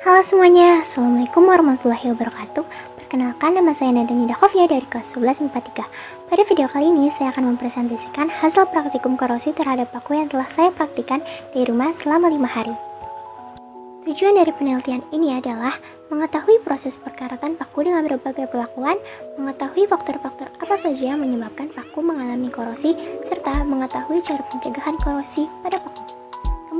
Halo semuanya, Assalamualaikum warahmatullahi wabarakatuh. Perkenalkan, nama saya Nada Nida Khofia dari kelas 11 IPA 3. Pada video kali ini, saya akan mempresentasikan hasil praktikum korosi terhadap paku yang telah saya praktikkan di rumah selama 5 hari. Tujuan dari penelitian ini adalah mengetahui proses perkaratan paku dengan berbagai perlakuan, mengetahui faktor-faktor apa saja yang menyebabkan paku mengalami korosi, serta mengetahui cara pencegahan korosi pada paku.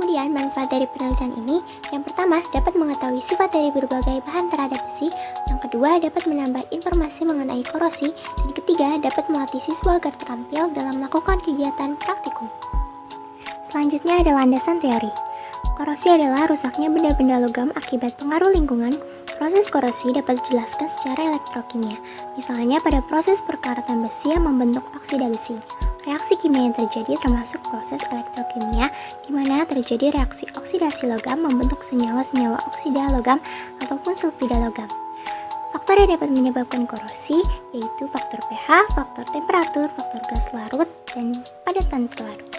Kemudian, manfaat dari penelitian ini, yang pertama dapat mengetahui sifat dari berbagai bahan terhadap besi, yang kedua dapat menambah informasi mengenai korosi, dan ketiga dapat melatih siswa agar terampil dalam melakukan kegiatan praktikum. Selanjutnya ada landasan teori. Korosi adalah rusaknya benda-benda logam akibat pengaruh lingkungan. Proses korosi dapat dijelaskan secara elektrokimia, misalnya pada proses perkaratan besi yang membentuk oksida besi. Reaksi kimia yang terjadi termasuk proses elektrokimia, di mana terjadi reaksi oksidasi logam membentuk senyawa-senyawa oksida logam ataupun sulfida logam. Faktor yang dapat menyebabkan korosi yaitu faktor pH, faktor temperatur, faktor gas larut, dan padatan terlarut.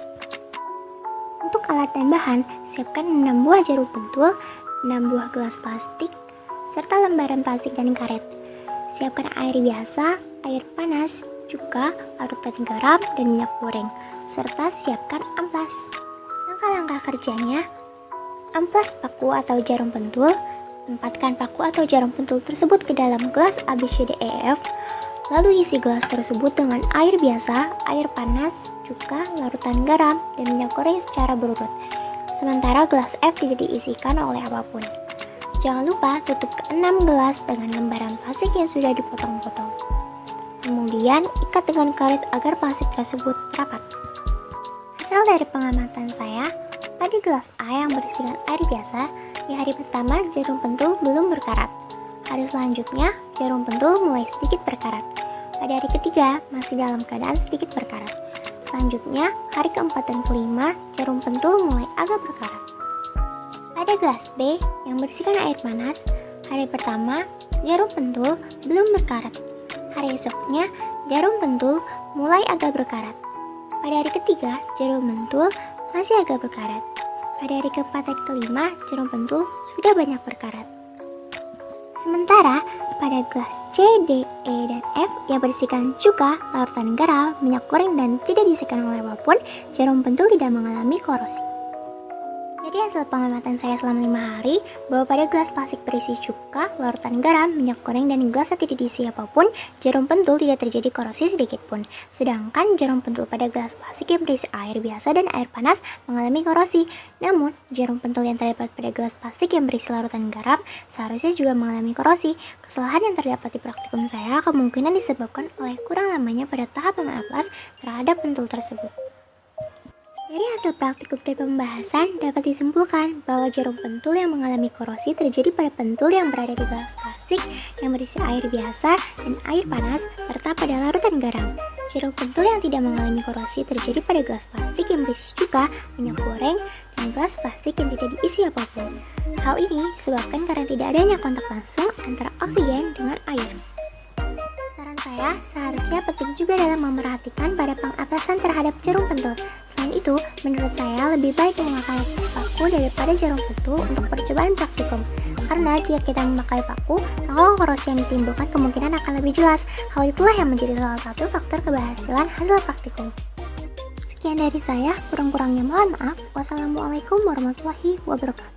Untuk alat dan bahan, siapkan 6 buah jarum pentul, 6 buah gelas plastik, serta lembaran plastik dan karet. Siapkan air biasa, air panas, cuka, larutan garam, dan minyak goreng, serta siapkan amplas. Langkah-langkah kerjanya: amplas paku atau jarum pentul, tempatkan paku atau jarum pentul tersebut ke dalam gelas ABCDEF, lalu isi gelas tersebut dengan air biasa, air panas, cuka, larutan garam, dan minyak goreng secara berurut, sementara gelas F tidak diisikan oleh apapun. Jangan lupa tutup ke-6 gelas dengan lembaran plastik yang sudah dipotong-potong. Kemudian ikat dengan karet agar plastik tersebut rapat. Hasil dari pengamatan saya, pada gelas A yang berisikan air biasa, di hari pertama jarum pentul belum berkarat. Hari selanjutnya, jarum pentul mulai sedikit berkarat. Pada hari ketiga, masih dalam keadaan sedikit berkarat. Selanjutnya, hari keempat dan kelima, jarum pentul mulai agak berkarat. Pada gelas B yang berisikan air panas, hari pertama, jarum pentul belum berkarat. Hari esoknya, jarum pentul mulai agak berkarat. Pada hari ketiga, jarum pentul masih agak berkarat. Pada hari keempat dan kelima, jarum pentul sudah banyak berkarat. Sementara, pada gelas C, D, E, dan F yang berisikan cuka, larutan garam, minyak goreng, dan tidak diisikan oleh apapun, jarum pentul tidak mengalami korosi. Jadi hasil pengamatan saya selama 5 hari, bahwa pada gelas plastik berisi cuka, larutan garam, minyak goreng, dan gelas yang tidak diisi apapun, jarum pentul tidak terjadi korosi sedikit pun. Sedangkan jarum pentul pada gelas plastik yang berisi air biasa dan air panas mengalami korosi. Namun, jarum pentul yang terdapat pada gelas plastik yang berisi larutan garam seharusnya juga mengalami korosi. Kesalahan yang terdapat di praktikum saya kemungkinan disebabkan oleh kurang lamanya pada tahap mengamplas terhadap pentul tersebut. Dari hasil praktikum dan pembahasan dapat disimpulkan bahwa jarum pentul yang mengalami korosi terjadi pada pentul yang berada di gelas plastik yang berisi air biasa dan air panas serta pada larutan garam. Jarum pentul yang tidak mengalami korosi terjadi pada gelas plastik yang berisi cuka, minyak goreng, dan gelas plastik yang tidak diisi apapun. Hal ini disebabkan karena tidak adanya kontak langsung antara oksigen dengan air. Saran saya, seharusnya penting juga dalam memerhatikan pada pengaplasan terhadap jarum pentul. Selain itu, menurut saya lebih baik memakai paku daripada jarum pentul untuk percobaan praktikum. Karena jika kita memakai paku, maka korosi yang ditimbulkan kemungkinan akan lebih jelas. Hal itulah yang menjadi salah satu faktor keberhasilan hasil praktikum. Sekian dari saya, kurang-kurangnya mohon maaf. Wassalamualaikum warahmatullahi wabarakatuh.